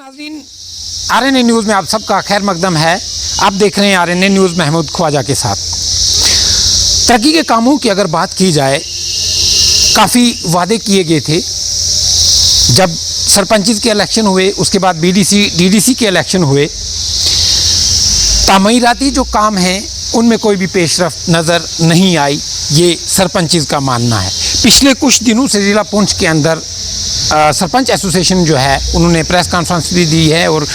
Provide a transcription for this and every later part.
नाज़रीन, RNA news में आप सबका खैर मकदम है। आप देख रहे हैं आरएनए न्यूज़ महमूद ख्वाजा के साथ। तरक्की के कामों की अगर बात की जाए, काफ़ी वादे किए गए थे। जब सरपंच के इलेक्शन हुए, उसके बाद डीडीसी के इलेक्शन हुए, तामीराती जो काम हैं उनमें कोई भी पेशरफ नज़र नहीं आई, ये सरपंच का मानना है। पिछले कुछ दिनों से ज़िला पुंछ के अंदर सरपंच एसोसिएशन जो है उन्होंने प्रेस कॉन्फ्रेंस भी दी है और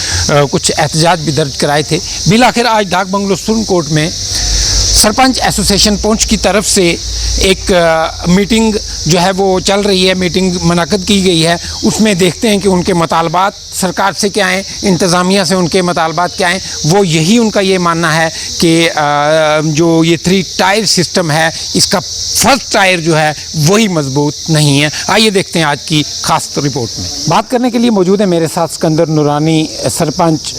कुछ एहतजाज भी दर्ज कराए थे। बिल आखिर आज डाक बंगलो सुप्रीम कोर्ट में सरपंच एसोसिएशन पुंछ की तरफ से एक मीटिंग जो है वो चल रही है, मीटिंग मुनक़्क़द की गई है। उसमें देखते हैं कि उनके मुतालबात सरकार से क्या हैं, इंतज़ामिया से उनके मुतालबात क्या हैं। वो यही उनका ये मानना है कि जो ये 3 टायर सिस्टम है, इसका फर्स्ट टायर जो है वही मजबूत नहीं है। आइए देखते हैं आज की खास रिपोर्ट में। बात करने के लिए मौजूद है मेरे साथ सिकंदर नूरानी, सरपंच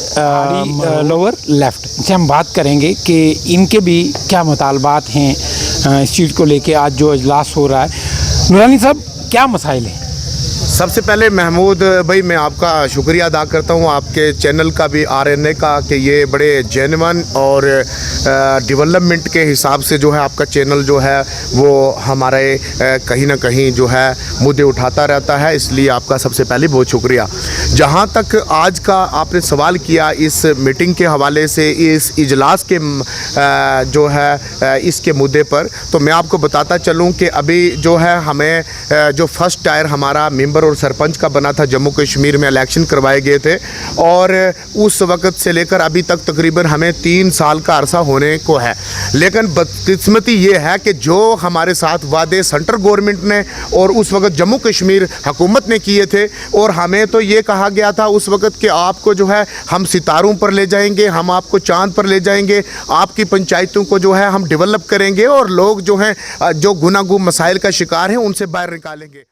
लोअर लेफ्ट। इनसे हम बात करेंगे कि इनके भी क्या मुतालबात हैं इस चीज़ को लेके आज जो इजलास हो रहा है। नूरानी साहब, क्या मसाइल हैं? सबसे पहले महमूद भाई, मैं आपका शुक्रिया अदा करता हूँ, आपके चैनल का भी, आरएनए का, कि ये बड़े जेन्युइन और डेवलपमेंट के हिसाब से जो है आपका चैनल जो है वो हमारे कहीं ना कहीं जो है मुद्दे उठाता रहता है। इसलिए आपका सबसे पहले बहुत शुक्रिया। जहाँ तक आज का आपने सवाल किया इस मीटिंग के हवाले से, इस इजलास के जो है इसके मुद्दे पर, तो मैं आपको बताता चलूँ कि अभी जो है हमें जो फर्स्ट टायर हमारा मेंबर और सरपंच का बना था, जम्मू कश्मीर में इलेक्शन करवाए गए थे और उस वक़्त से लेकर अभी तक तकरीबन हमें 3 साल का अरसा होने को है। लेकिन बदकिस्मती ये है कि जो हमारे साथ वादे सेंट्रल गवर्नमेंट ने और उस वक़्त जम्मू कश्मीर हुकूमत ने किए थे, और हमें तो ये कहा गया था उस वक़्त कि आपको जो है हम सितारों पर ले जाएंगे, हम आपको चाँद पर ले जाएंगे, आपकी पंचायतों को जो है हम डेवलप करेंगे और लोग जो हैं जो गुनागुम मसाइल का शिकार हैं उनसे बाहर निकालेंगे।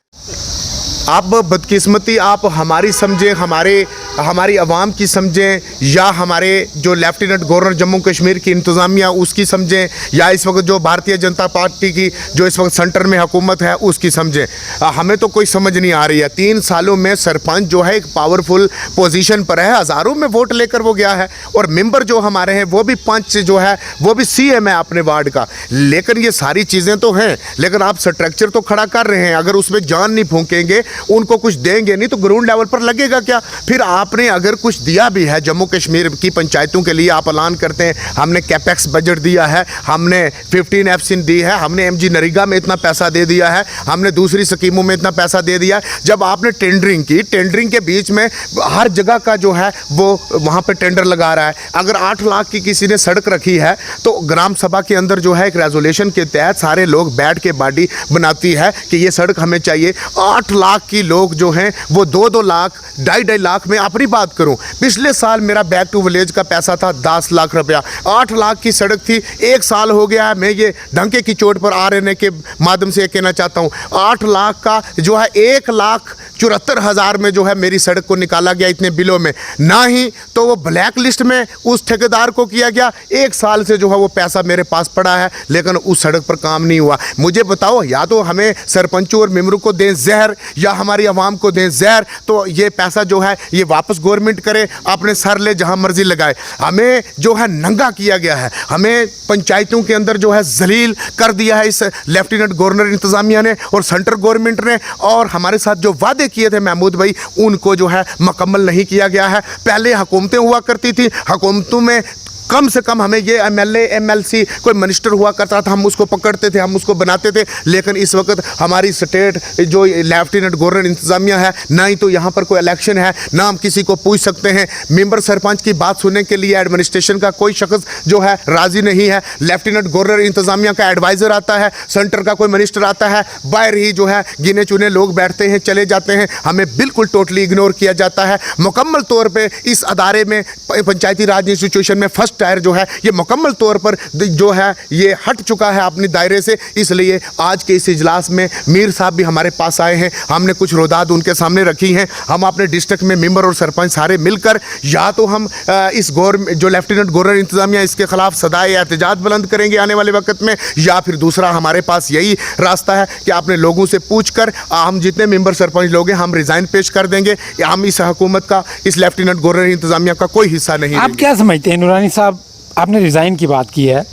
आप बदकिस्मती आप हमारी समझें, हमारी आवाम की समझें, या हमारे जो लेफ्टिनेंट गवर्नर जम्मू कश्मीर की इंतज़ामिया उसकी समझें, या इस वक्त जो भारतीय जनता पार्टी की जो इस वक्त सेंटर में हुकूमत है उसकी समझें, हमें तो कोई समझ नहीं आ रही है। 3 सालों में सरपंच जो है एक पावरफुल पोजीशन पर है, हज़ारों में वोट लेकर वो गया है, और मेंबर जो हमारे हैं वो भी 5 जो है वो भी CM है अपने वार्ड का। लेकिन ये सारी चीज़ें तो हैं, लेकिन आप स्ट्रक्चर तो खड़ा कर रहे हैं, अगर उसमें जान नहीं फूकेंगे, उनको कुछ देंगे नहीं, तो ग्राउंड लेवल पर लगेगा क्या? फिर आपने अगर कुछ दिया भी है जम्मू कश्मीर की पंचायतों के लिए, आप ऐलान करते हैं हमने कैपेक्स बजट दिया है, हमने 15 एफसिन दी है, हमने MG नरेगा में इतना पैसा दे दिया है, हमने दूसरी स्कीमों में इतना पैसा दे दिया है। जब आपने टेंडरिंग की, टेंडरिंग के बीच में हर जगह का जो है वो वहाँ पर टेंडर लगा रहा है। अगर 8 लाख की किसी ने सड़क रखी है तो ग्राम सभा के अंदर जो है एक रेजोल्यूशन के तहत सारे लोग बैठ के बॉडी बनाती है कि ये सड़क हमें चाहिए। 8 लाख की लोग जो हैं वो 2-2 लाख, 2.5 लाख में अपनी बात करूं, पिछले साल मेरा बैक टू विलेज का पैसा था 10 लाख रुपया, 8 लाख की सड़क थी। 1 साल हो गया है, मैं ये ढंके की चोट पर आरएनए के माध्यम से कहना चाहता हूं, 8 लाख का जो है 1,74,000 में जो है मेरी सड़क को निकाला गया इतने बिलों में। ना ही तो वो ब्लैक लिस्ट में उस ठेकेदार को किया गया, 1 साल से जो है वो पैसा मेरे पास पड़ा है, लेकिन उस सड़क पर काम नहीं हुआ। मुझे बताओ, या तो हमें सरपंचों और मेंबरों को दें जहर, या हमारी आवाम को दें जहर, तो ये पैसा जो है ये वापस गवर्नमेंट करे, अपने सर ले जहां मर्जी लगाए। हमें जो है नंगा किया गया है, हमें पंचायतों के अंदर जो है जलील कर दिया है इस लेफ्टिनेंट गवर्नर इंतजामिया ने और सेंट्रल गवर्नमेंट ने, और हमारे साथ जो वादे किए थे महमूद भाई उनको जो है मुकम्मल नहीं किया गया है। पहले हुकूमतें हुआ करती थी, हुकूमतों में कम से कम हमें ये MLA MLC कोई मिनिस्टर हुआ करता था, हम उसको पकड़ते थे, हम उसको बनाते थे। लेकिन इस वक्त हमारी स्टेट जो लेफ्टिनेंट गवर्नर इंतजामिया है, ना ही तो यहाँ पर कोई इलेक्शन है, ना हम किसी को पूछ सकते हैं। मेंबर सरपंच की बात सुनने के लिए एडमिनिस्ट्रेशन का कोई शख्स जो है राज़ी नहीं है। लेफ्टिनेंट गवर्नर इंतजामिया का एडवाइज़र आता है, सेंटर का कोई मिनिस्टर आता है, बाहर ही जो है गिने चुने लोग बैठते हैं, चले जाते हैं, हमें बिल्कुल टोटली इग्नोर किया जाता है। मुकम्मल तौर पर इस अदारे में, पंचायती राज इंस्टीट्यूशन में फर्स्ट फर्स्ट टायर जो है ये मुकम्मल तौर पर जो है ये हट चुका है अपने दायरे से। इसलिए आज के इस इजलास में मीर साहब भी हमारे पास आए हैं, हमने कुछ रोदाद उनके सामने रखी हैं। हम अपने डिस्ट्रिक्ट में मेंबर और सरपंच सारे मिलकर या तो हम इस जो लेफ्टिनेंट गवर्नर इंतजामिया इसके खिलाफ सदाए एहतजाज बुलंद करेंगे आने वाले वक्त में, या फिर दूसरा हमारे पास यही रास्ता है कि अपने लोगों से पूछकर हम जितने मेंबर सरपंच लोग हैं हम रिज़ाइन पेश कर देंगे। हम इस हुकूमत का, इस लेफ्टिनेंट गवर्नर इंतजामिया का कोई हिस्सा नहीं। आप क्या समझते हैं नूरानी साहब, आपने रिज़ाइन की बात की है,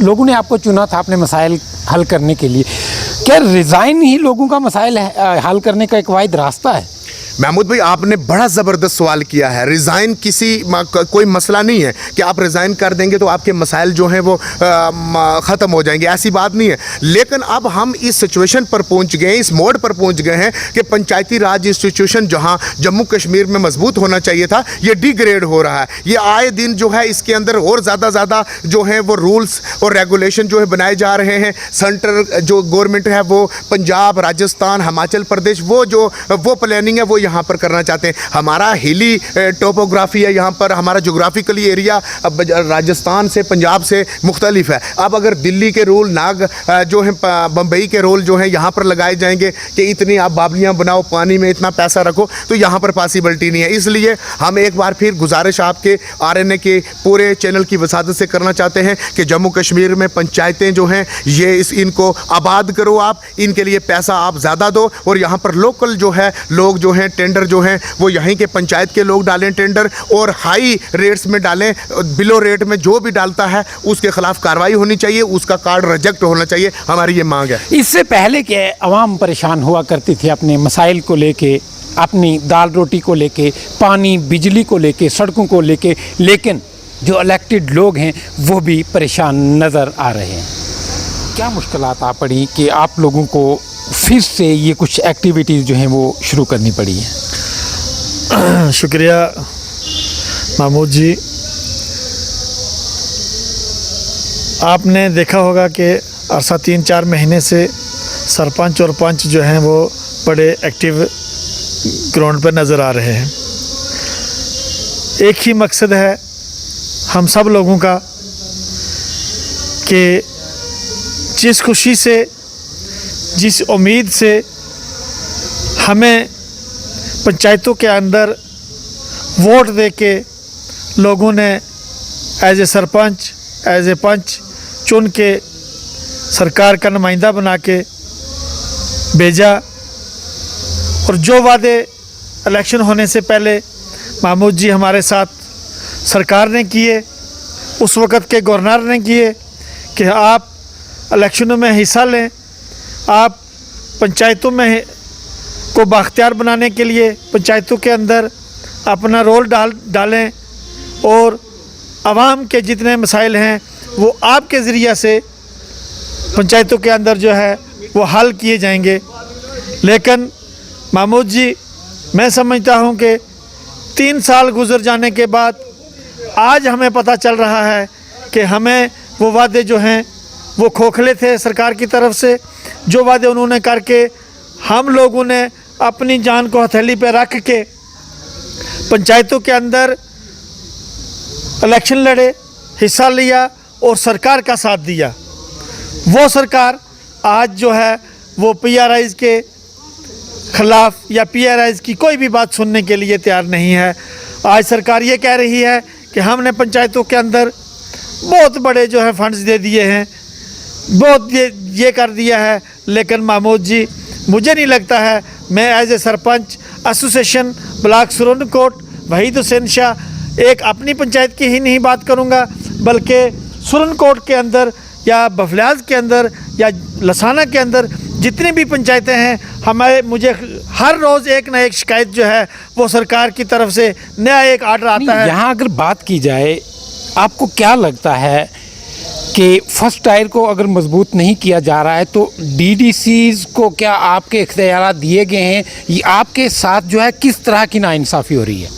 लोगों ने आपको चुना था अपने मसाइल हल करने के लिए, क्या रिज़ाइन ही लोगों का मसाइल हल करने का एक वाहिद रास्ता है? महमूद भाई आपने बड़ा ज़बरदस्त सवाल किया है। रिज़ाइन कोई मसला नहीं है कि आप रिज़ाइन कर देंगे तो आपके मसाइल जो हैं वो ख़त्म हो जाएंगे, ऐसी बात नहीं है। लेकिन अब हम इस सिचुएशन पर पहुंच गए, इस मोड पर पहुंच गए हैं कि पंचायती राज इंस्टीट्यूशन जहां जम्मू कश्मीर में मजबूत होना चाहिए था ये डिग्रेड हो रहा है। ये आए दिन जो है इसके अंदर और ज़्यादा जो है वो रूल्स और रेगुलेशन जो है बनाए जा रहे हैं। सेंट्रल जो गवर्नमेंट है वो पंजाब, राजस्थान, हिमाचल प्रदेश वो प्लानिंग है वो यहाँ पर करना चाहते हैं। हमारा हिली टोपोग्राफी है, यहाँ पर हमारा जोग्राफिकली एरिया अब राजस्थान से, पंजाब से मुख्तलिफ है। अब अगर दिल्ली के रूल जो है बम्बई के रूल जो है यहाँ पर लगाए जाएंगे कि इतनी आप बावलियाँ बनाओ, पानी में इतना पैसा रखो, तो यहाँ पर पॉसिबिलिटी नहीं है। इसलिए हम एक बार फिर गुजारिश आपके RNA के पूरे चैनल की वसादत से करना चाहते हैं कि जम्मू कश्मीर में पंचायतें जो हैं ये इनको आबाद करो, आप इनके लिए पैसा आप ज़्यादा दो और यहाँ पर लोकल जो है लोग जो हैं टेंडर जो हैं वो यहीं के पंचायत के लोग डालें टेंडर, और हाई रेट्स में डालें। बिलो रेट में जो भी डालता है उसके खिलाफ कार्रवाई होनी चाहिए, उसका कार्ड रिजेक्ट होना चाहिए, हमारी ये मांग है। इससे पहले के अवाम परेशान हुआ करती थी अपने मसाइल को लेके, अपनी दाल रोटी को लेके, पानी बिजली को लेके, सड़कों को लेके, लेकिन जो इलेक्टेड लोग हैं वो भी परेशान नज़र आ रहे हैं। क्या मुश्किलात आ पड़ी कि आप लोगों को फिर से ये कुछ एक्टिविटीज़ जो हैं वो शुरू करनी पड़ी हैं? शुक्रिया महमूद जी। आपने देखा होगा कि अरसा 3-4 महीने से सरपंच और पंच जो हैं वो बड़े एक्टिव ग्राउंड पर नज़र आ रहे हैं। एक ही मकसद है हम सब लोगों का कि जिस खुशी से, जिस उम्मीद से हमें पंचायतों के अंदर वोट दे के लोगों ने as a sarpanch, as a panch चुन के सरकार का नुमाइंदा बना के भेजा, और जो वादे इलेक्शन होने से पहले महमूद जी हमारे साथ सरकार ने किए, उस वक़्त के गवर्नर ने किए कि आप इलेक्शनों में हिस्सा लें, आप पंचायतों में को बाख्तियार बनाने के लिए पंचायतों के अंदर अपना रोल डालें और आवाम के जितने मसाइल हैं वो आपके ज़रिया से पंचायतों के अंदर जो है वो हल किए जाएंगे। लेकिन महमूद जी, मैं समझता हूँ कि 3 साल गुजर जाने के बाद आज हमें पता चल रहा है कि हमें वो वादे जो हैं वो खोखले थे सरकार की तरफ से। जो वादे उन्होंने करके हम लोगों ने अपनी जान को हथेली पे रख के पंचायतों के अंदर इलेक्शन लड़े, हिस्सा लिया और सरकार का साथ दिया, वो सरकार आज जो है वो PRIs के ख़िलाफ़ या PRIs की कोई भी बात सुनने के लिए तैयार नहीं है। आज सरकार ये कह रही है कि हमने पंचायतों के अंदर बहुत बड़े जो है फंड्स दे दिए हैं, बहुत ये कर दिया है। लेकिन महमूद जी, मुझे नहीं लगता है, मैं as a sarpanch association block Surankote Waheed Hussain Shah एक अपनी पंचायत की ही नहीं बात करूंगा, बल्कि सुरनकोट के अंदर या बफलियाज के अंदर या लसाना के अंदर जितनी भी पंचायतें हैं, मुझे हर रोज़ एक ना एक शिकायत जो है वो सरकार की तरफ से नया एक आर्डर आता है। यहाँ अगर बात की जाए, आपको क्या लगता है कि फर्स्ट टायर को अगर मजबूत नहीं किया जा रहा है तो DDCs को क्या आपके इख्तियार दिए गए हैं? ये आपके साथ जो है किस तरह की नाइंसाफ़ी हो रही है?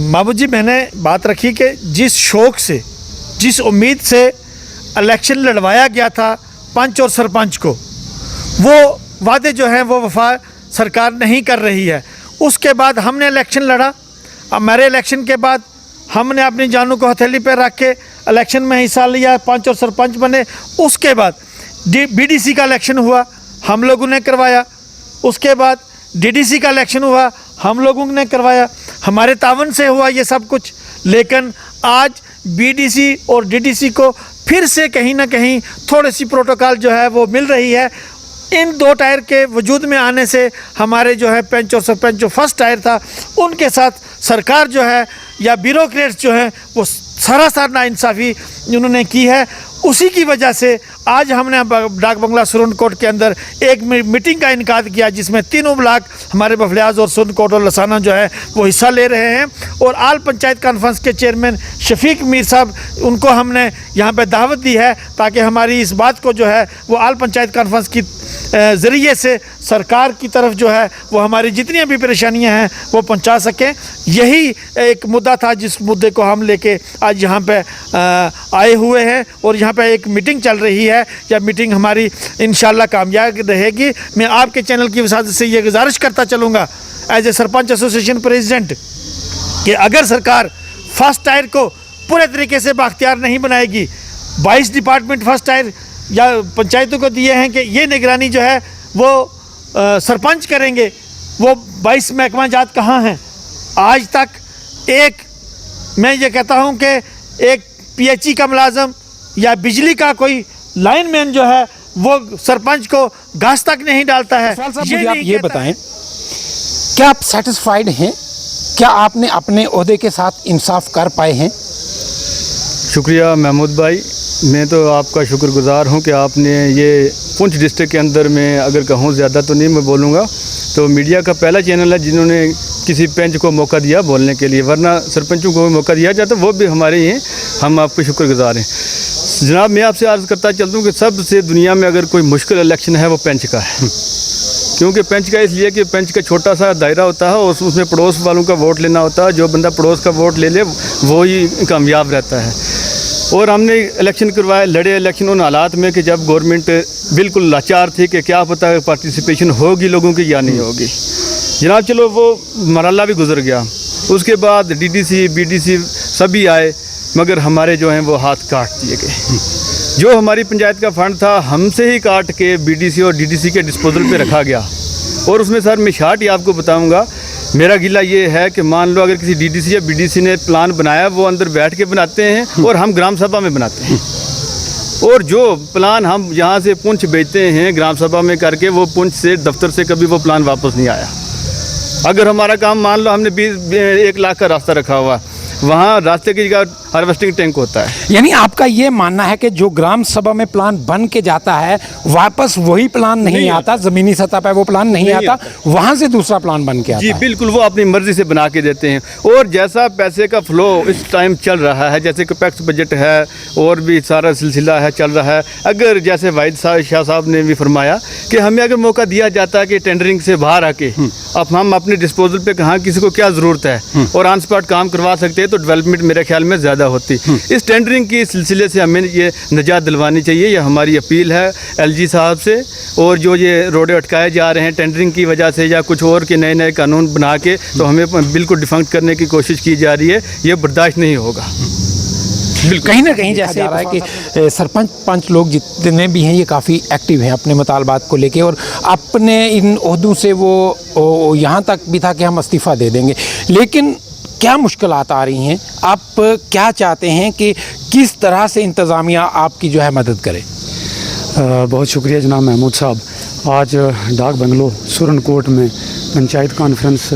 महमूद जी, मैंने बात रखी कि जिस शौक़ से, जिस उम्मीद से इलेक्शन लड़वाया गया था पंच और सरपंच को, वो वादे जो हैं वो वफा सरकार नहीं कर रही है। उसके बाद हमने इलेक्शन लड़ा, हमारे इलेक्शन के बाद हमने अपनी जानों को हथेली पर रख के इलेक्शन में हिस्सा लिया, पंच और सरपंच बने। उसके बाद BDC का इलेक्शन हुआ, हम लोगों ने करवाया। उसके बाद DDC का इलेक्शन हुआ, हम लोगों ने करवाया। हमारे तावन से हुआ ये सब कुछ। लेकिन आज BDC और DDC को फिर से कहीं ना कहीं थोड़ी सी प्रोटोकॉल जो है वो मिल रही है। इन 2 टायर के वजूद में आने से हमारे जो है पंच और सरपंच जो फर्स्ट टायर था उनके साथ सरकार जो है या ब्यूरोक्रेट्स जो है वो सरासर नाइंसाफ़ी उन्होंने की है। उसी की वजह से आज हमने डाक बंगला सुरनकोट के अंदर एक मीटिंग का इनकाद किया, जिसमें तीनों ब्लॉक हमारे बफलियाज और सुरनकोट और लसाना जो है वो हिस्सा ले रहे हैं। और आल पंचायत कॉन्फ्रेंस के चेयरमैन शफीक मीर साहब, उनको हमने यहाँ पे दावत दी है ताकि हमारी इस बात को जो है वो आल पंचायत कॉन्फ्रेंस की ज़रिए से सरकार की तरफ जो है वो हमारी जितनी भी परेशानियां हैं वो पहुंचा सकें। यही एक मुद्दा था जिस मुद्दे को हम लेके आज यहाँ पे आए हुए हैं और यहाँ पे एक मीटिंग चल रही है। यह मीटिंग हमारी इंशाल्लाह कामयाब रहेगी। मैं आपके चैनल की वसात से ये गुजारिश करता चलूँगा as a sarpanch association president कि अगर सरकार फर्स्ट टायर को पूरे तरीके से बाख्तियार नहीं बनाएगी, 22 डिपार्टमेंट फर्स्ट टायर या पंचायतों को दिए हैं कि ये निगरानी जो है वो सरपंच करेंगे, वो 22 महकमा जात कहाँ हैं? आज तक एक, मैं ये कहता हूँ कि एक PHE का मुलाजम या बिजली का कोई लाइनमैन जो है वो सरपंच को घास तक नहीं डालता है। मुझे आप ये बताएं, क्या आप सेटिस्फाइड हैं? क्या आपने अपने ओहदे के साथ इंसाफ कर पाए हैं? शुक्रिया महमूद भाई, मैं तो आपका शुक्रगुजार हूं कि आपने ये पुंछ डिस्ट्रिक्ट के अंदर में, अगर कहूँ ज़्यादा तो नहीं मैं बोलूँगा, तो मीडिया का पहला चैनल है जिन्होंने किसी पंच को मौका दिया बोलने के लिए, वरना सरपंचों को मौका दिया जाता वो भी हमारे ही हैं। हम आपके शुक्रगुजार हैं जनाब। मैं आपसे अर्ज़ करता चलता हूँ कि सबसे दुनिया में अगर कोई मुश्किल इलेक्शन है वो पंच का है। क्योंकि पंच का इसलिए कि पंच का छोटा सा दायरा होता है और उसमें पड़ोस वालों का वोट लेना होता है। जो बंदा पड़ोस का वोट ले ले वो ही कामयाब रहता है। और हमने इलेक्शन करवाए, लड़े इलेक्शन उन हालात में कि जब गवर्नमेंट बिल्कुल लाचार थी कि क्या पता पार्टिसिपेशन होगी लोगों की या नहीं होगी। जनाब चलो वो मरहला भी गुजर गया। उसके बाद DDC BDC सभी आए, मगर हमारे जो हैं वो हाथ काट दिए गए। जो हमारी पंचायत का फंड था हमसे ही काट के BDC और DDC के डिस्पोजल पे रखा गया। और उसमें सर मैं शार्ट ही आपको बताऊंगा, मेरा गिला ये है कि मान लो अगर किसी DDC या BDC ने प्लान बनाया वो अंदर बैठ के बनाते हैं और हम ग्राम सभा में बनाते हैं। और जो प्लान हम यहाँ से पुंछ भेजते हैं ग्राम सभा में करके, वो पुंछ से दफ्तर से कभी वो प्लान वापस नहीं आया। अगर हमारा काम मान लो हमने 1 लाख का रास्ता रखा हुआ, वहाँ रास्ते की जगह हार्वेस्टिंग टैंक होता है। यानी आपका ये मानना है कि जो ग्राम सभा में प्लान बन के जाता है वापस वही प्लान नहीं आता, जमीनी सतह पर वो प्लान नहीं आता, वहाँ से दूसरा प्लान बन के आता जी है। बिल्कुल, वो अपनी मर्जी से बना के देते हैं। और जैसा पैसे का फ्लो इस टाइम चल रहा है, जैसे कैपेक्स बजट है और भी सारा सिलसिला है चल रहा है, अगर जैसे वाहिद शाह साहब ने भी फरमाया कि हमें अगर मौका दिया जाता है कि टेंडरिंग से बाहर आके अब हम अपने डिस्पोजल पे कहाँ किसी को क्या ज़रूरत है और ऑन स्पॉट काम करवा सकते हैं, तो डेवलपमेंट मेरे ख्याल में ज़्यादा होती। इस टेंडरिंग के सिलसिले से हमें ये निजात दिलवानी चाहिए, ये हमारी अपील है LG साहब से। और जो ये रोडे अटकाए जा रहे हैं टेंडरिंग की वजह से या कुछ और के नए नए कानून बना के, तो हमें बिल्कुल डिफंक्ट करने की कोशिश की जा रही है, ये बर्दाश्त नहीं होगा। कहीं ना कहीं जैसे आ रहा है कि सरपंच पंच लोग जितने भी हैं ये काफ़ी एक्टिव हैं अपने मुतालबात को लेके, और अपने इन ओहदों से वो यहाँ तक भी था कि हम इस्तीफ़ा दे देंगे। लेकिन क्या मुश्किलात आ रही हैं? आप क्या चाहते हैं कि किस तरह से इंतज़ामिया आपकी जो है मदद करे? बहुत शुक्रिया जनाब महमूद साहब। आज डाक बंगलो सुरनकोट में पंचायत कॉन्फ्रेंस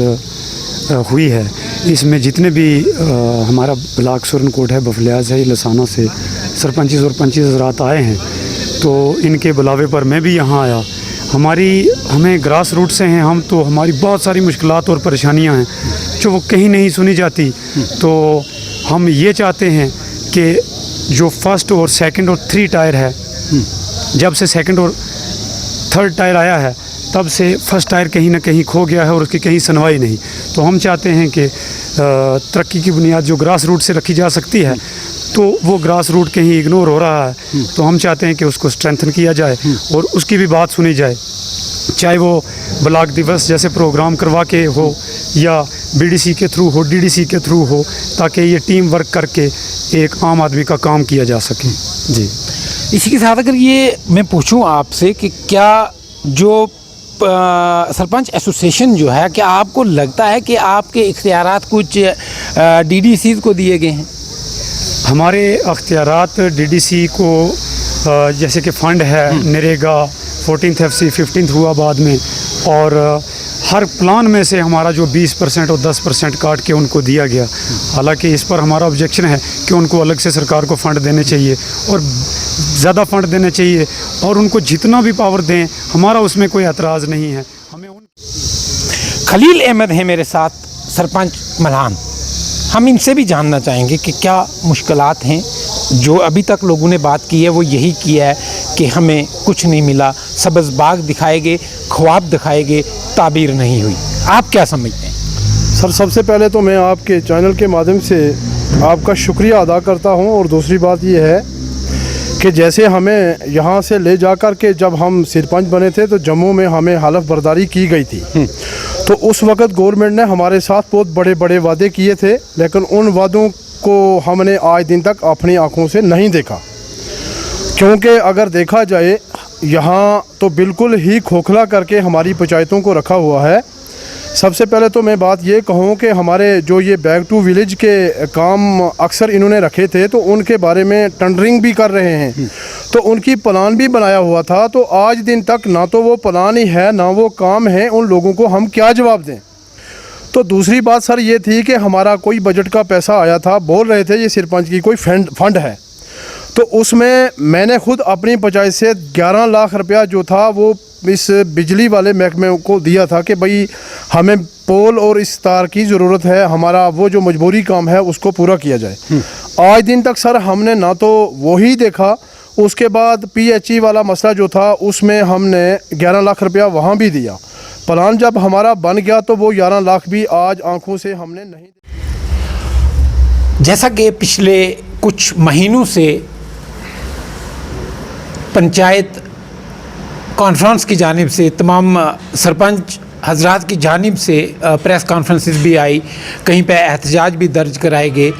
हुई है। इसमें जितने भी हमारा ब्लॉक सुरनकोट है, बफलियाज है, लसाना से सरपंचिस और पंचिस हज़रात आए हैं, तो इनके बुलावे पर मैं भी यहाँ आया। हमें ग्रास रूट से हैं हम, तो हमारी बहुत सारी मुश्किलात और परेशानियाँ हैं जो वो कहीं नहीं सुनी जाती। तो हम ये चाहते हैं कि जो फर्स्ट और सेकंड और 3 टायर है, जब से सेकंड और 3rd टायर आया है तब से फर्स्ट टायर कहीं ना कहीं खो गया है और उसकी कहीं सुनवाई नहीं। तो हम चाहते हैं कि तरक्की की बुनियाद जो ग्रास रूट से रखी जा सकती है, तो वो ग्रास रूट कहीं इग्नोर हो रहा है। तो हम चाहते हैं कि उसको स्ट्रेंथन किया जाए और उसकी भी बात सुनी जाए, चाहे वो ब्लॉक दिवस जैसे प्रोग्राम करवा के हो या बीडीसी के थ्रू हो, डीडीसी के थ्रू हो, ताकि ये टीम वर्क करके एक आम आदमी का काम किया जा सके। जी, इसी के साथ अगर ये मैं पूछूं आपसे कि क्या जो सरपंच एसोसिएशन जो है, क्या आपको लगता है कि आपके इख्तियारात कुछ डीडीसीज़ को दिए गए हैं? हमारे अख्तियारात डीडीसी को जैसे कि फ़ंड है नरेगा, 14th FC, 15th हुआ बाद में, और हर प्लान में से हमारा जो 20% और 10% काट के उनको दिया गया। हालांकि इस पर हमारा ऑब्जेक्शन है कि उनको अलग से सरकार को फ़ंड देने चाहिए और ज़्यादा फ़ंड देने चाहिए, और उनको जितना भी पावर दें, हमारा उसमें कोई एतराज़ नहीं है। हमें खलील अहमद है मेरे साथ, सरपंच मल्हान। हम इनसे भी जानना चाहेंगे कि क्या मुश्किलात हैं। जो अभी तक लोगों ने बात की है वो यही किया है कि हमें कुछ नहीं मिला, सब्ज़ बाग दिखाए गए, ख्वाब दिखाए गए, ताबीर नहीं हुई। आप क्या समझते हैं? सर, सबसे पहले तो मैं आपके चैनल के माध्यम से आपका शुक्रिया अदा करता हूं, और दूसरी बात ये है कि जैसे हमें यहाँ से ले जाकर के जब हम सरपंच बने थे तो जम्मू में हमें हलफ बर्दारी की गई थी, तो उस वक़्त गवर्नमेंट ने हमारे साथ बहुत बड़े बड़े वादे किए थे, लेकिन उन वादों को हमने आज दिन तक अपनी आँखों से नहीं देखा। क्योंकि अगर देखा जाए यहाँ तो बिल्कुल ही खोखला करके हमारी पंचायतों को रखा हुआ है। सबसे पहले तो मैं बात ये कहूँ कि हमारे जो ये बैक टू विलेज के काम अक्सर इन्होंने रखे थे, तो उनके बारे में टेंडरिंग भी कर रहे हैं, तो उनकी प्लान भी बनाया हुआ था, तो आज दिन तक ना तो वो प्लान ही है ना वो काम है। उन लोगों को हम क्या जवाब दें? तो दूसरी बात सर ये थी कि हमारा कोई बजट का पैसा आया था, बोल रहे थे ये सरपंच की कोई फंड है, तो उसमें मैंने खुद अपनी पंचायत से 11 लाख रुपया जो था वो इस बिजली वाले महकमे को दिया था कि भाई हमें पोल और इस तार की ज़रूरत है, हमारा वो जो मजबूरी काम है उसको पूरा किया जाए। आज दिन तक सर हमने ना तो वही देखा, उसके बाद PHE वाला मसला जो था उसमें हमने 11 लाख रुपया वहाँ भी दिया। प्लान जब हमारा बन गया तो वो 11 लाख भी आज आंखों से हमने नहीं। जैसा कि पिछले कुछ महीनों से पंचायत कॉन्फ्रेंस की जानिब से, तमाम सरपंच हजरात की जानिब से प्रेस कॉन्फ्रेंसेस भी आई, कहीं पे एहतजाज भी दर्ज कराए गए।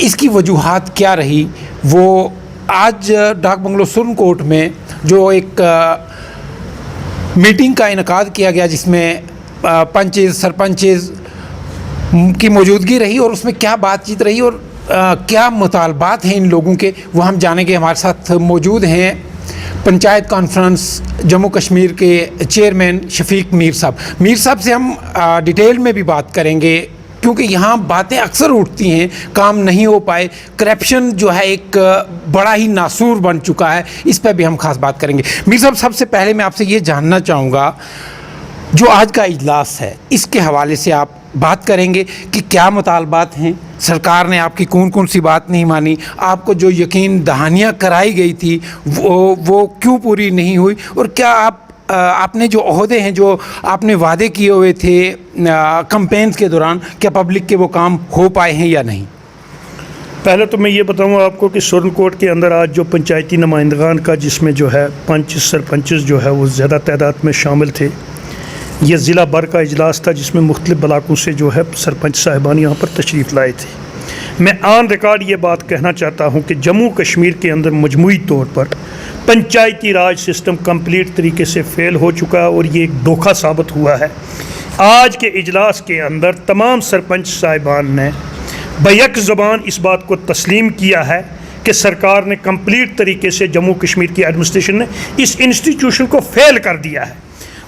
इसकी वजूहात क्या रही, वो आज डाक बंगलो सुरन कोर्ट में जो एक मीटिंग का इनकाद किया गया, जिसमें पंचेज़ सरपंचेज़ की मौजूदगी रही, और उसमें क्या बातचीत रही और क्या मुतालबात हैं इन लोगों के, वो हम जानेंगे। हमारे साथ मौजूद हैं पंचायत कॉन्फ्रेंस जम्मू कश्मीर के चेयरमैन शफीक मीर साहब। मीर साहब से हम डिटेल में भी बात करेंगे, क्योंकि यहाँ बातें अक्सर उठती हैं, काम नहीं हो पाए, करप्शन जो है एक बड़ा ही नासूर बन चुका है, इस पर भी हम खास बात करेंगे। मीर साहब, सबसे पहले मैं आपसे ये जानना चाहूँगा, जो आज का इजलास है इसके हवाले से आप बात करेंगे कि क्या मुतालबात हैं, सरकार ने आपकी कौन कौन सी बात नहीं मानी, आपको जो यकीन दहानियाँ कराई गई थी वो क्यों पूरी नहीं हुई, और क्या आपने जो ओहदे हैं जो आपने वादे किए हुए थे कैंपेन्स के दौरान, क्या पब्लिक के वो काम हो पाए हैं या नहीं? पहले तो मैं ये बताऊंगा आपको कि सुरन कोर्ट के अंदर आज जो पंचायती नुमाइंदगान का, जिसमें जो है पंच सरपंचेस जो है वो ज़्यादा तादाद में शामिल थे, ये ज़िला भर का इजलास था जिसमें मुख्तलिफ ब्लाकों से जो है सरपंच साहिबान यहाँ पर तशरीफ़ लाए थे। मैं ऑन रिकॉर्ड ये बात कहना चाहता हूँ कि जम्मू कश्मीर के अंदर मजमूई तौर पर पंचायती राज सिस्टम कंप्लीट तरीके से फ़ेल हो चुका है, और ये एक धोखा साबित हुआ है। आज के इजलास के अंदर तमाम सरपंच साहिबान ने बैक ज़बान इस बात को तस्लीम किया है कि सरकार ने कंप्लीट तरीके से, जम्मू कश्मीर की एडमिनिस्ट्रेशन ने इस इंस्टीट्यूशन को फ़ेल कर दिया है,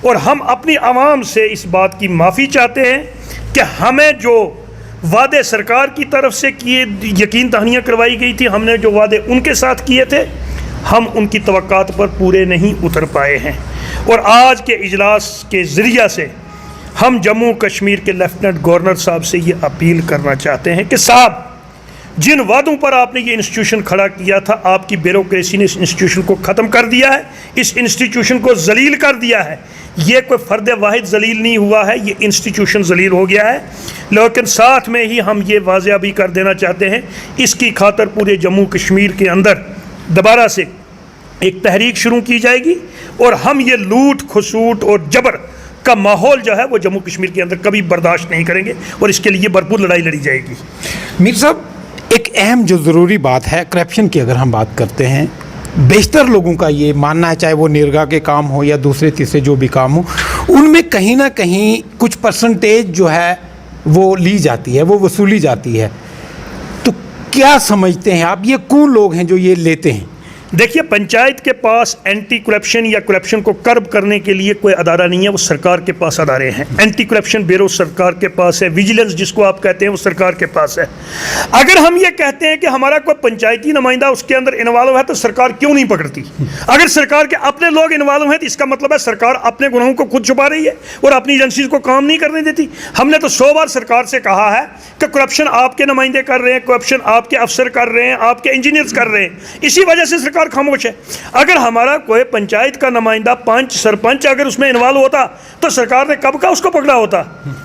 और हम अपनी आवाम से इस बात की माफ़ी चाहते हैं कि हमें जो वादे सरकार की तरफ से किए, यकीन दहानियाँ करवाई गई थी, हमने जो वादे उनके साथ किए थे, हम उनकी तवक्कात पर पूरे नहीं उतर पाए हैं। और आज के इजलास के ज़रिया से हम जम्मू कश्मीर के लेफ्टिनेंट गवर्नर साहब से ये अपील करना चाहते हैं कि साहब, जिन वादों पर आपने ये इंस्टीट्यूशन खड़ा किया था, आपकी ब्यूरोक्रेसी ने इस इंस्टीट्यूशन को ख़त्म कर दिया है, इस इंस्टीट्यूशन को जलील कर दिया है। ये कोई फ़र्द वाहिद जलील नहीं हुआ है, ये इंस्टीट्यूशन जलील हो गया है। लेकिन साथ में ही हम ये वाज़ेह भी कर देना चाहते हैं, इसकी खातर पूरे जम्मू कश्मीर के अंदर दोबारा से एक तहरीक शुरू की जाएगी, और हम ये लूट खसूट और जबर का माहौल जो है वो जम्मू कश्मीर के अंदर कभी बर्दाश्त नहीं करेंगे और इसके लिए भरपूर लड़ाई लड़ी जाएगी। मीर साहब, एक अहम जो ज़रूरी बात है करप्शन की, अगर हम बात करते हैं, बेशतर लोगों का ये मानना है, चाहे वो निरगा के काम हो या दूसरे तीसरे जो भी काम हो, उनमें कहीं ना कहीं कुछ परसेंटेज जो है वो ली जाती है, वो वसूली जाती है। तो क्या समझते हैं आप, ये कौन लोग हैं जो ये लेते हैं? देखिए, पंचायत के पास एंटी करप्शन या करप्शन को कर्ब करने के लिए कोई अदारा नहीं है, वो सरकार के पास अदारे हैं। एंटी करप्शन ब्यूरो सरकार के पास है, विजिलेंस जिसको आप कहते हैं वो सरकार के पास है। अगर हम ये कहते हैं कि हमारा कोई पंचायती नुमाइंदा उसके अंदर इन्वॉल्व है तो सरकार क्यों नहीं पकड़ती? अगर सरकार के अपने लोग इन्वॉल्व हैं तो इसका मतलब है सरकार अपने गुनाहों को खुद छुपा रही है और अपनी एजेंसीज को काम नहीं करने देती। हमने तो 100 बार सरकार से कहा है कि करप्शन आपके नुमाइंदे कर रहे हैं, करप्शन आपके अफसर कर रहे हैं, आपके इंजीनियर्स कर रहे हैं, इसी वजह से सरकार खामोश है। अगर हमारा कोई पंचायत का नुमाइंदा, पंच, सरपंच अगर उसमें इन्वॉल्व होता तो सरकार ने कब का उसको पकड़ा होता।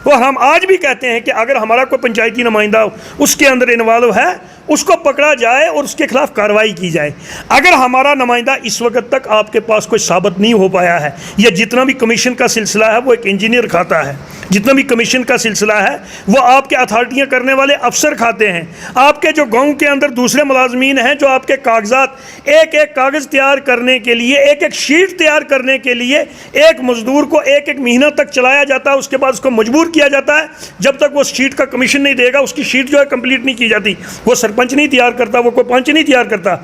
और हम आज भी कहते हैं कि अगर हमारा कोई पंचायती नुमाइंदा उसके अंदर इन्वॉल्व है उसको पकड़ा जाए और उसके खिलाफ कार्रवाई की जाए। अगर हमारा नुमाइंदा इस वक्त तक आपके पास कोई साबित नहीं हो पाया है, या जितना भी कमीशन का सिलसिला है वो एक इंजीनियर खाता है, जितना भी कमीशन का सिलसिला है वो आपके अथॉरिटियाँ करने वाले अफसर खाते हैं, आपके जो गांव के अंदर दूसरे मुलाजमीन हैं जो आपके कागजात, एक एक कागज़ तैयार करने के लिए, एक एक शीट तैयार करने के लिए एक मजदूर को एक एक महीना तक चलाया जाता है, उसके बाद उसको मजबूर किया जाता है, जब तक वो शीट का कमीशन नहीं देगा उसकी शीट जो है कंप्लीट नहीं की जाती। वो सरपंच नहीं तैयार करता, वो कोई पंच नहीं तैयार करता।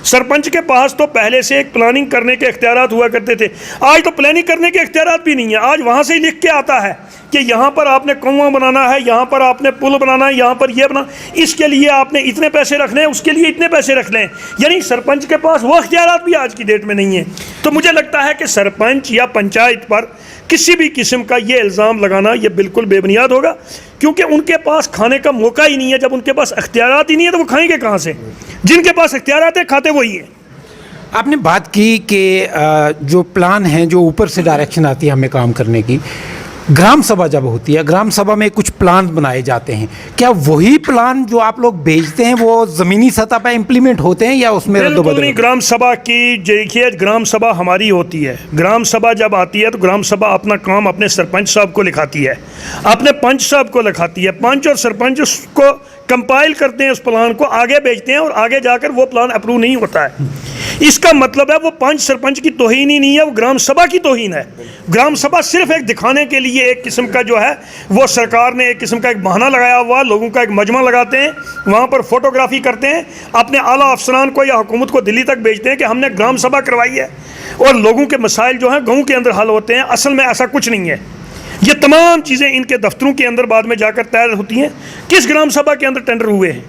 सरपंच के पास तो पहले से एक प्लानिंग करने के इख्तियारात हुआ करते थे, आज तो प्लानिंग करने के इख्तियारात भी नहीं है। आज वहाँ से ही लिख के आता है कि यहाँ पर आपने कुआं बनाना है, यहाँ पर आपने पुल बनाना है, यहाँ पर ये बना, इसके लिए आपने इतने पैसे रखने हैं, उसके लिए इतने पैसे रखने हैं। यानी सरपंच के पास वो इख्तियारात भी आज की डेट में नहीं है। तो मुझे लगता है कि सरपंच या पंचायत पर किसी भी किस्म का ये इल्ज़ाम लगाना ये बिल्कुल बेबुनियाद होगा, क्योंकि उनके पास खाने का मौका ही नहीं है। जब उनके पास इख्तियारात ही नहीं है तो वो खाएंगे कहाँ से? जिनके पास इख्तियारात है खाते वही है। आपने बात की कि जो प्लान है, जो ऊपर से डायरेक्शन आती है हमें काम करने की, ग्राम सभा जब होती है, ग्राम सभा में कुछ प्लान बनाए जाते हैं, क्या वही प्लान जो आप लोग भेजते हैं वो ज़मीनी सतह पर इम्प्लीमेंट होते हैं या उसमें बिल्कुल नहीं। ग्राम सभा की देखिए, ग्राम सभा हमारी होती है। ग्राम सभा जब आती है तो ग्राम सभा अपना काम अपने सरपंच साहब को लिखाती है, अपने पंच साहब को लिखाती है। पंच और सरपंच उसको कंपाइल करते हैं, उस प्लान को आगे भेजते हैं और आगे जाकर वो प्लान अप्रूव नहीं होता है। इसका मतलब है वो पंच सरपंच की तौहीन ही नहीं है, वो ग्राम सभा की तौहीन है। ग्राम सभा सिर्फ एक दिखाने के लिए एक किस्म का जो है वो सरकार ने एक किस्म का एक बहाना लगाया हुआ, लोगों का एक मजमा लगाते हैं, वहाँ पर फोटोग्राफी करते हैं, अपने आला अफसरान को या हुकूमत को दिल्ली तक भेजते हैं कि हमने ग्राम सभा करवाई है और लोगों के मसाइल जो हैं गाँव के अंदर हल होते हैं। असल में ऐसा कुछ नहीं है। ये तमाम चीज़ें इनके दफ्तरों के अंदर बाद में जाकर तय होती हैं। किस ग्राम सभा के अंदर टेंडर हुए हैं?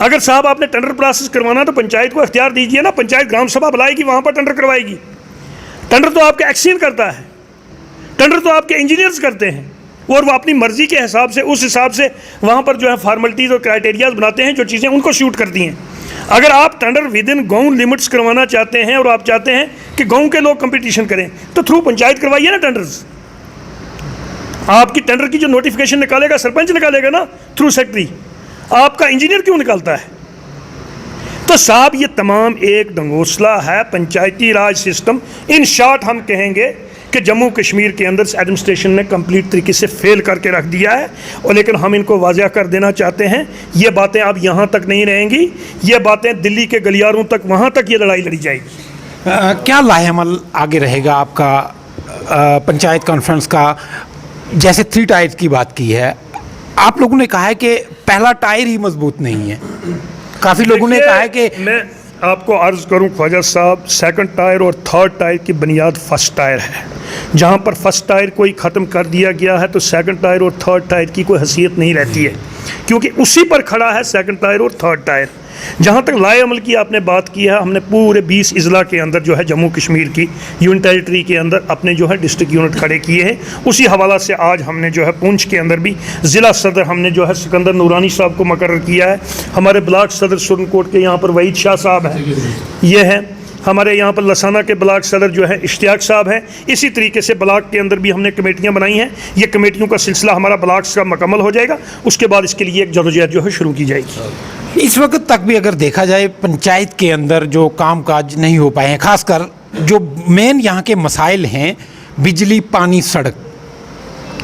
अगर साहब आपने टेंडर प्रोसेस करवाना तो पंचायत को इख्तियार दीजिए ना, पंचायत ग्राम सभा बुलाएगी, वहाँ पर टेंडर करवाएगी। टेंडर तो आपका एक्सीन करता है, टेंडर तो आपके इंजीनियर्स करते हैं और वो अपनी मर्ज़ी के हिसाब से, उस हिसाब से वहाँ पर जो है फॉर्मेलिटीज़ और क्राइटेरियाज बनाते हैं, जो चीज़ें उनको शूट करती हैं। अगर आप टेंडर विद इन गाँव लिमिट्स करवाना चाहते हैं और आप चाहते हैं कि गाँव के लोग कंपटीशन करें तो थ्रू पंचायत करवाइए ना टेंडर्स। आपकी टेंडर की जो नोटिफिकेशन निकालेगा सरपंच निकालेगा ना, थ्रू सेक्रेटरी। आपका इंजीनियर क्यों निकालता है? तो साहब ये तमाम एक डंगोसला है पंचायती राज सिस्टम। इन शॉर्ट हम कहेंगे कि जम्मू कश्मीर के अंदर एडमिनिस्ट्रेशन ने कंप्लीट तरीके से फेल करके रख दिया है। और लेकिन हम इनको वाज़ह कर देना चाहते हैं, ये बातें अब यहाँ तक नहीं रहेंगी, ये बातें दिल्ली के गलियारों तक, वहाँ तक ये लड़ाई लड़ी जाएगी। क्या लाहेअमल आगे रहेगा आपका पंचायत कॉन्फ्रेंस का? जैसे 3 टायर की बात की है, आप लोगों ने कहा है कि पहला टायर ही मजबूत नहीं है, काफ़ी लोगों ने कहा है कि मैं आपको अर्ज़ करूं ख्वाजा साहब, सेकंड टायर और थर्ड टायर की बुनियाद फर्स्ट टायर है। जहां पर फर्स्ट टायर कोई ख़त्म कर दिया गया है तो सेकंड टायर और थर्ड टायर की कोई हैसियत नहीं रहती है, क्योंकि उसी पर खड़ा है सेकंड टायर और थर्ड टायर। जहाँ तक लाए अमल की आपने बात की है, हमने पूरे 20 अजला के अंदर जो है जम्मू कश्मीर की यूनियन टेरिटरी के अंदर अपने जो है डिस्ट्रिक्ट यूनिट खड़े किए हैं। उसी हवाला से आज हमने जो है पूंछ के अंदर भी ज़िला सदर हमने जो है सिकंदर नूरानी साहब को मुकर्रर किया है। हमारे ब्लॉक सदर सुरनकोट के यहाँ पर वहीद शाह साहब हैं, ये हैं। हमारे यहाँ पर लसाना के ब्लॉक सदर जो है इश्तियाक साहब हैं। इसी तरीके से ब्लॉक के अंदर भी हमने कमेटियाँ बनाई हैं। ये कमेटियों का सिलसिला हमारा ब्लॉक्स का मुकम्मल हो जाएगा, उसके बाद इसके लिए एक जदोजहद जो है शुरू की जाएगी। इस वक्त तक भी अगर देखा जाए पंचायत के अंदर जो कामकाज नहीं हो पाए हैं, खासकर जो मेन यहाँ के मसाइल हैं, बिजली, पानी, सड़क,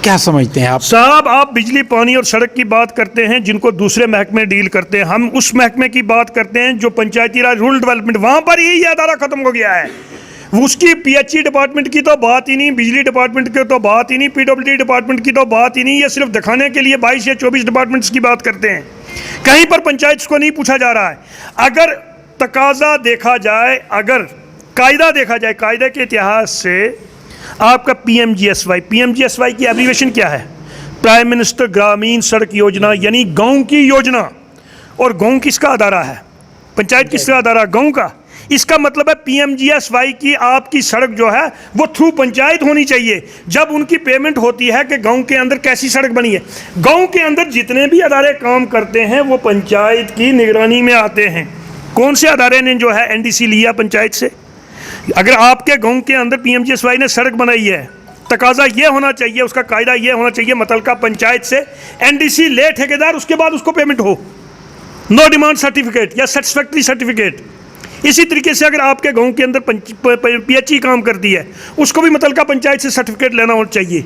क्या समझते हैं आप? साहब, आप बिजली, पानी और सड़क की बात करते हैं जिनको दूसरे महकमे डील करते हैं, हम उस महकमे की बात करते हैं जो पंचायती राज रूरल डेवलपमेंट, वहाँ पर ही ये अदारा ख़त्म हो गया है। उसकी पीएचई डिपार्टमेंट की तो बात ही नहीं, बिजली डिपार्टमेंट की तो बात ही नहीं, पीडब्ल्यूडी डिपार्टमेंट की तो बात ही नहीं। ये सिर्फ दिखाने के लिए 22 या 24 डिपार्टमेंट्स की बात करते हैं, कहीं पर पंचायत को नहीं पूछा जा रहा है। अगर तकाजा देखा जाए, अगर कायदा देखा जाए, कायदे के इतिहास से आपका पीएमजीएसवाई की एब्रीवेशन क्या है? प्राइम मिनिस्टर ग्रामीण सड़क योजना, यानी गांव की योजना। और गांव किसका अदारा है? पंचायत किसका अदारा? गांव का। इसका मतलब है पीएमजीएसवाई की आपकी सड़क जो है वो थ्रू पंचायत होनी चाहिए। जब उनकी पेमेंट होती है कि गांव के अंदर कैसी सड़क बनी है, गांव के अंदर जितने भी अदारे काम करते हैं वो पंचायत की निगरानी में आते हैं। कौन से अदारे ने जो है एनडीसी लिया पंचायत से? अगर आपके गांव के अंदर पीएमजीएसवाई ने सड़क बनाई है, तकाजा ये होना चाहिए, उसका कायदा ये होना चाहिए, मुतलका पंचायत से एनडीसी ले ठेकेदार, उसके बाद उसको पेमेंट हो, नो डिमांड सर्टिफिकेट या सेटिस्फैक्ट्री सर्टिफिकेट। इसी तरीके से अगर आपके गांव के अंदर पीएचई काम करती है, उसको भी मुतलका पंचायत से सर्टिफिकेट लेना होना चाहिए।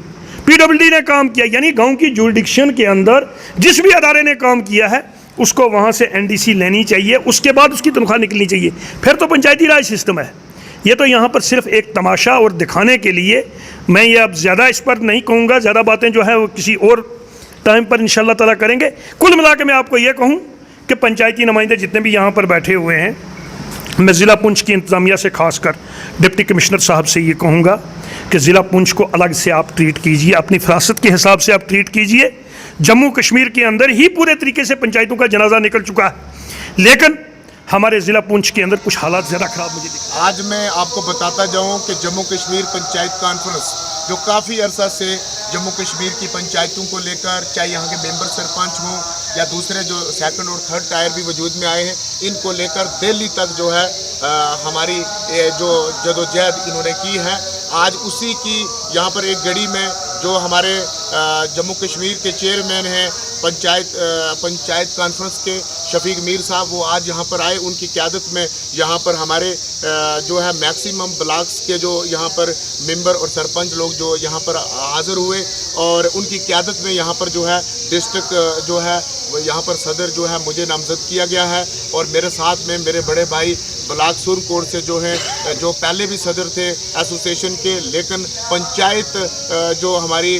पीडब्ल्यूडी ने काम किया, यानी गांव की जुरिडिक्शन के अंदर जिस भी अदारे ने काम किया है उसको वहाँ से एनडीसी लेनी चाहिए, उसके बाद उसकी तनख्वाह निकलनी चाहिए, फिर तो पंचायती राज सिस्टम है। ये तो यहाँ पर सिर्फ एक तमाशा और दिखाने के लिए, मैं ये अब ज़्यादा इस पर नहीं कहूँगा, ज़्यादा बातें जो है वो किसी और टाइम पर इंशाल्लाह ताला करेंगे। कुल मिला के मैं आपको ये कहूँ कि पंचायती नुमाइंदे जितने भी यहाँ पर बैठे हुए हैं, मैं ज़िला पुंछ की इंतज़ामिया से खासकर डिप्टी कमिश्नर साहब से ये कहूँगा कि ज़िला पुंछ को अलग से आप ट्रीट कीजिए, अपनी फरासत के हिसाब से आप ट्रीट कीजिए। जम्मू कश्मीर के अंदर ही पूरे तरीके से पंचायतों का जनाजा निकल चुका है, लेकिन हमारे ज़िला पुंछ के अंदर कुछ हालात ज़्यादा ख़राब मुझे दिखा। आज मैं आपको बताता जाऊं कि जम्मू कश्मीर पंचायत कॉन्फ्रेंस जो काफ़ी अरसा से जम्मू कश्मीर की पंचायतों को लेकर, चाहे यहाँ के मेंबर सरपंच हों या दूसरे जो सेकंड और थर्ड टायर भी वजूद में आए हैं, इनको लेकर दिल्ली तक जो है हमारी जो जदोजहद इन्होंने की है, आज उसी की यहाँ पर एक गड़ी में जो हमारे जम्मू कश्मीर के चेयरमैन हैं पंचायत कॉन्फ्रेंस के शफीक मीर साहब, वो आज यहाँ पर आए। उनकी क़यादत में यहाँ पर हमारे जो है मैक्सिमम ब्लॉक्स के जो यहाँ पर मेंबर और सरपंच लोग जो यहाँ पर हाज़िर हुए, और उनकी क़यादत में यहाँ पर जो है डिस्ट्रिक्ट जो है यहाँ पर सदर जो है मुझे नामज़द किया गया है, और मेरे साथ में मेरे बड़े भाई ब्लॉक सुरनकोट से जो हैं, जो पहले भी सदर थे एसोसिएशन के, लेकिन पंचायत जो हमारी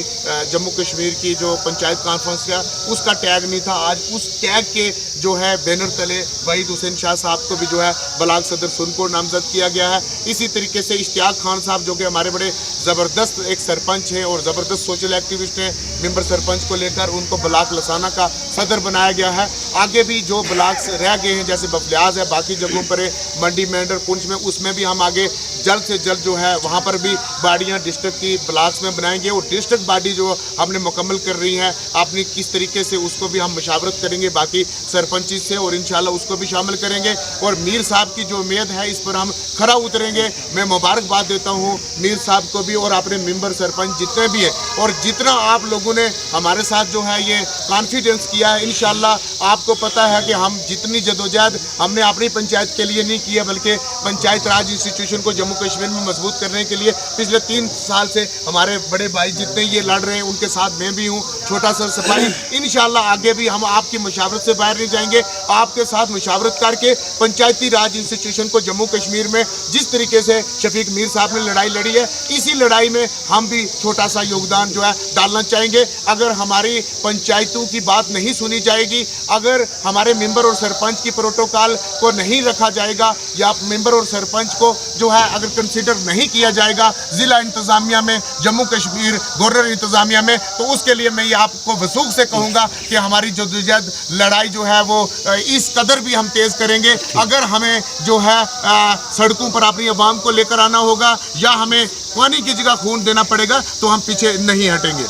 जम्मू कश्मीर की जो पंचायत कॉन्फ्रेंस का उसका टैग नहीं था, आज उस टैग के जो है बैनर तले वहीद हुसैन शाह साहब को भी जो है ब्लॉक सदर सुरनकोट नामज़द किया गया है। इसी तरीके से इश्तियाक खान साहब जो कि हमारे बड़े ज़बरदस्त एक सरपंच हैं और ज़बरदस्त सोशल एक्टिविस्ट हैं, मेंबर सरपंच को लेकर उनको ब्लॉक लसाना का सदर बनाया गया है। आगे भी जो ब्लॉक्स रह गए हैं जैसे बफलियाज है, बाकी जगहों पर मंडी मेंढर पुंछ में, उसमें भी हम आगे जल्द से जल्द जो है वहाँ पर भी बाड़ियाँ डिस्ट्रिक्ट की ब्लॉक्स में बनाएंगे, और डिस्ट्रिक्ट बाडी जो हमने मुकम्मल कर रही है अपनी किस तरीके से उसको भी हम मुशावरत करेंगे बाकी सरपंची से, और इंशाल्लाह उसको भी शामिल करेंगे। और मीर साहब की जो उम्मीद है इस पर हम खरा उतरेंगे। मैं मुबारकबाद देता हूँ मीर साहब को भी और अपने मेंबर सरपंच जितने भी हैं, और जितना आप लोगों ने हमारे साथ जो है ये कॉन्फिडेंस किया है, इंशाल्लाह आपको पता है कि हम जितनी जदोजहद हमने अपनी पंचायत के लिए नहीं की है, बल्कि पंचायत राज इंस्टीट्यूशन को जम्मू कश्मीर में मजबूत करने के लिए पिछले 3 साल से हमारे बड़े भाई जितने ये लड़ रहे हैं उनके साथ मैं भी हूँ, छोटा सा सिपाही। इंशाल्लाह आगे भी हम आपकी मुशावरत से बाहर नहीं जाएंगे, आपके साथ मुशावरत करके पंचायती राज इंस्टीट्यूशन को जम्मू कश्मीर में जिस तरीके से शफीक मीर साहब ने लड़ाई लड़ी है, इसी लड़ाई में हम भी छोटा सा योगदान जो है डालना चाहेंगे। अगर हमारी पंचायतों की बात नहीं सुनी जाएगी, अगर हमारे मेंबर और सरपंच की प्रोटोकॉल को नहीं रखा जाएगा, या मेंबर और सरपंच को जो है अगर कंसीडर नहीं किया जाएगा ज़िला इंतज़ामिया में, जम्मू कश्मीर गवर्नर इंतज़ामिया में, तो उसके लिए मैं ये आपको वसूख से कहूँगा कि हमारी जदोजहद लड़ाई जो है वो इस कदर भी हम तेज़ करेंगे। अगर हमें जो है सड़कों पर अपनी आवाम को लेकर आना होगा या हमें पानी की जगह खून देना पड़ेगा, तो हम पीछे नहीं हटेंगे।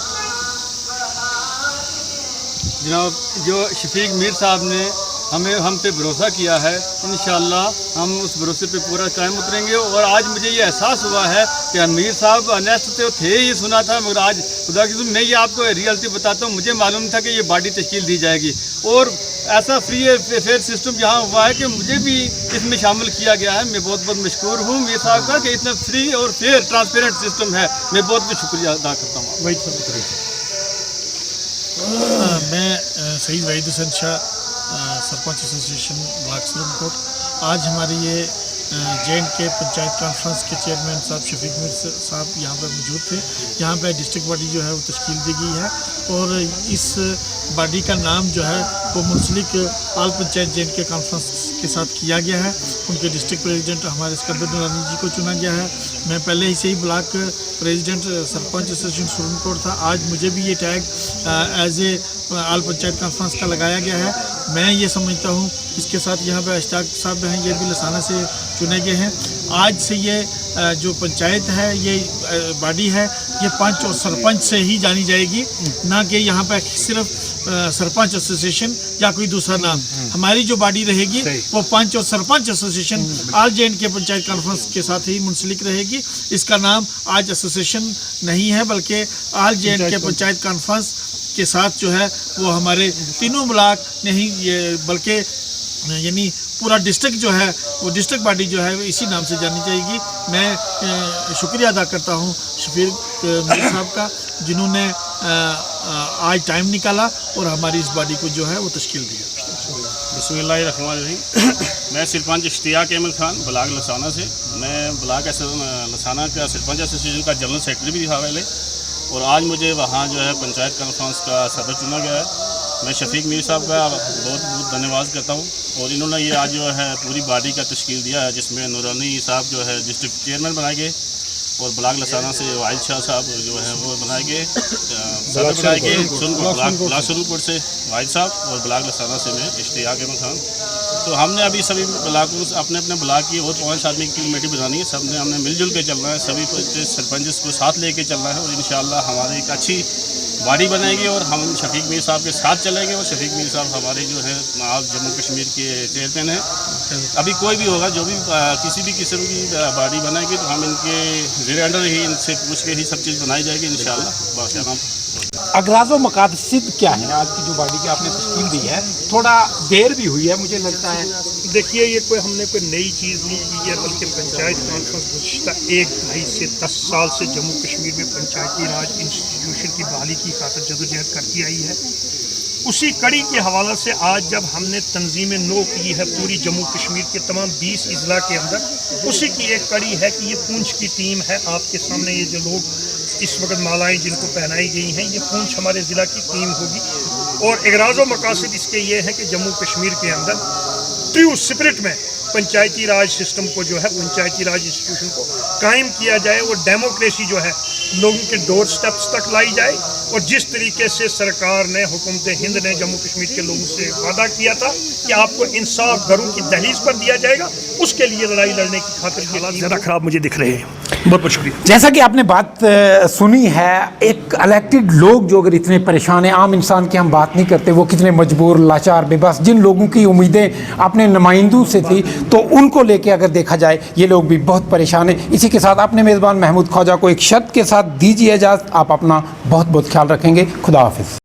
जनाब, जो शफीक मीर साहब ने हम पे भरोसा किया है, इंशाअल्लाह हम उस भरोसे पे पूरा कायम उतरेंगे। और आज मुझे ये एहसास हुआ है कि मीर साहब अनेस्ट तो थे ही, सुना था, मगर आज खुदा की मैं ये आपको रियलिटी बताता हूँ, मुझे मालूम था कि ये बॉडी तश्कील दी जाएगी, और ऐसा फ्री फेयर सिस्टम यहाँ हुआ है कि मुझे भी इसमें शामिल किया गया है। मैं बहुत बहुत मशकूर हूँ मीर साहब का कि इतना फ्री और फेयर ट्रांसपेरेंट सिस्टम है। मैं बहुत बहुत शुक्रिया अदा करता हूँ। वही सब मैं सईद वहीद हुसैन शाह सरपंच एसोसिएशन ब्लॉक सुरनकोट। आज हमारी ये J&K पंचायत कॉन्फ्रेंस के चेयरमैन साहब शफीक मीर साहब यहाँ पर मौजूद थे। यहाँ पर डिस्ट्रिक्ट बॉडी जो है वो तश्कील दी गई है और इस बॉडी का नाम जो है वो मुंसलिक आल पंचायत J&K कॉन्फ्रेंस के साथ किया गया है। उनके डिस्ट्रिक्ट प्रेसिडेंट हमारे सिकंदर नूरानी जी को चुना गया है। मैं पहले ही से ही block president sarpanch association Surankote था। आज मुझे भी ये tag as a all panchayat conference का लगाया गया है। मैं ये समझता हूँ इसके साथ यहाँ पे अश्ताक साहब हैं, ये भी लसाना से चुने गए हैं। आज से ये जो पंचायत है ये बॉडी है ये पंच और सरपंच से ही जानी जाएगी, ना कि यहाँ पे सिर्फ सरपंच एसोसिएशन या कोई दूसरा नाम। हमारी जो बॉडी रहेगी वो पंच और सरपंच एसोसिएशन आल J&K पंचायत कॉन्फ्रेंस के साथ ही मुंसलिक रहेगी। इसका नाम आज एसोसिएशन नहीं है बल्कि आल J&K पंचायत कॉन्फ्रेंस के साथ जो है वो हमारे तीनों ब्लॉक नहीं ये बल्कि यानी पूरा डिस्ट्रिक्ट जो है वो डिस्ट्रिक्ट बॉडी जो है इसी नाम से जानी जाएगी। मैं शुक्रिया अदा करता हूँ शफीक मीर साहब का, जिन्होंने आज टाइम निकाला और हमारी इस बॉडी को जो है वो तश्कील दिया। बिस्मिल्लाहिर्रहमानिर्रहीम। मैं सरपंच इश्तियाक अहमद खान ब्लॉक लसाना से। मैं ब्लॉक लसाना का सरपंच एसोसिएशन का जनरल सेक्रेटरी भी था पहले, और आज मुझे वहाँ जो है पंचायत कॉन्फ्रेंस का सदर चुना गया है। मैं शफीक मीर साहब का बहुत बहुत धन्यवाद करता हूँ, और इन्होंने ये आज जो है पूरी बॉडी का तश्कील दिया है, जिसमें नूरानी साहब जो है डिस्ट्रिक्ट चेयरमैन बनाए गए, और ब्लॉक लसाना से वाहिद शाह साहब जो है वो बनाए गए, सदर बनाए गए ब्लॉक सुरनकोट से वाहिद साहब, और ब्लॉक लसाना से मैं इश्तियाक अहमद खान। तो हमने अभी सभी ब्लॉकों अपने अपने ब्लॉक की और 5 आदमी की कमेटी बनानी है। सब ने हमने मिलजुल के चलना है, सभी सरपंच को साथ लेके चलना है, और इंशाअल्लाह हमारी एक अच्छी बॉडी बनेगी और हम शफीक मीर साहब के साथ चलेंगे। और शफीक मीर साहब हमारे जो है आप जम्मू कश्मीर के चेयरमैन हैं। अभी कोई भी होगा जो भी किसी भी किस्म की बॉडी बनाएगी तो हम इनके जेर अंडर ही इनसे पूछ के ही सब चीज़ बनाई जाएगी इंशाअल्लाह। अगराज़ व मकासद क्या है आज की जो बॉडी की आपने तश्कील दी है? थोड़ा देर भी हुई है मुझे लगता है। देखिए ये हमने कोई नई चीज़ नहीं की है, बल्कि पंचायत कॉन्फ्रेंस गुज़िश्ता 1-2.5 से 10 साल से जम्मू कश्मीर में पंचायती राज इंस्टीट्यूशन की बहाली की खातिर जदोजहद करती आई है। उसी कड़ी के हवाले से आज जब हमने तंजीम नो की है पूरी जम्मू कश्मीर के तमाम 20 अजला के अंदर, उसी की एक कड़ी है कि ये पूंछ की टीम है। आपके सामने ये जो लोग इस वक्त मालाएं जिनको पहनाई गई हैं, ये पूंछ हमारे ज़िला की टीम होगी। और एगराज़ व मकासद इसके ये हैं कि जम्मू कश्मीर के अंदर ट्रू स्पिरिट में पंचायती राज सिस्टम को जो है पंचायती राज इंस्टीट्यूशन को कायम किया जाए, और डेमोक्रेसी जो है लोगों के डोर स्टेप्स तक लाई जाए। और जिस तरीके से सरकार ने हुकूमत हिंद ने जम्मू कश्मीर के लोगों से वादा किया था कि आपको इंसाफ घरों की दहलीज पर दिया जाएगा, उसके लिए लड़ाई लड़ने की खातिर हालात ज़्यादा ख़राब मुझे दिख रहे हैं। बहुत बहुत शुक्रिया। जैसा कि आपने बात सुनी है, एक इलेक्टेड लोग जो अगर इतने परेशान हैं, आम इंसान की हम बात नहीं करते, वो कितने मजबूर, लाचार, बेबस, जिन लोगों की उम्मीदें अपने नुमाइंदों से थी, तो उनको लेके अगर देखा जाए ये लोग भी बहुत परेशान हैं। इसी के साथ अपने मेज़बान महमूद ख्वाजा को एक शर्त के साथ दीजिए इजाज़त। आप अपना बहुत बहुत ख्याल रखेंगे। खुदा हाफिज़।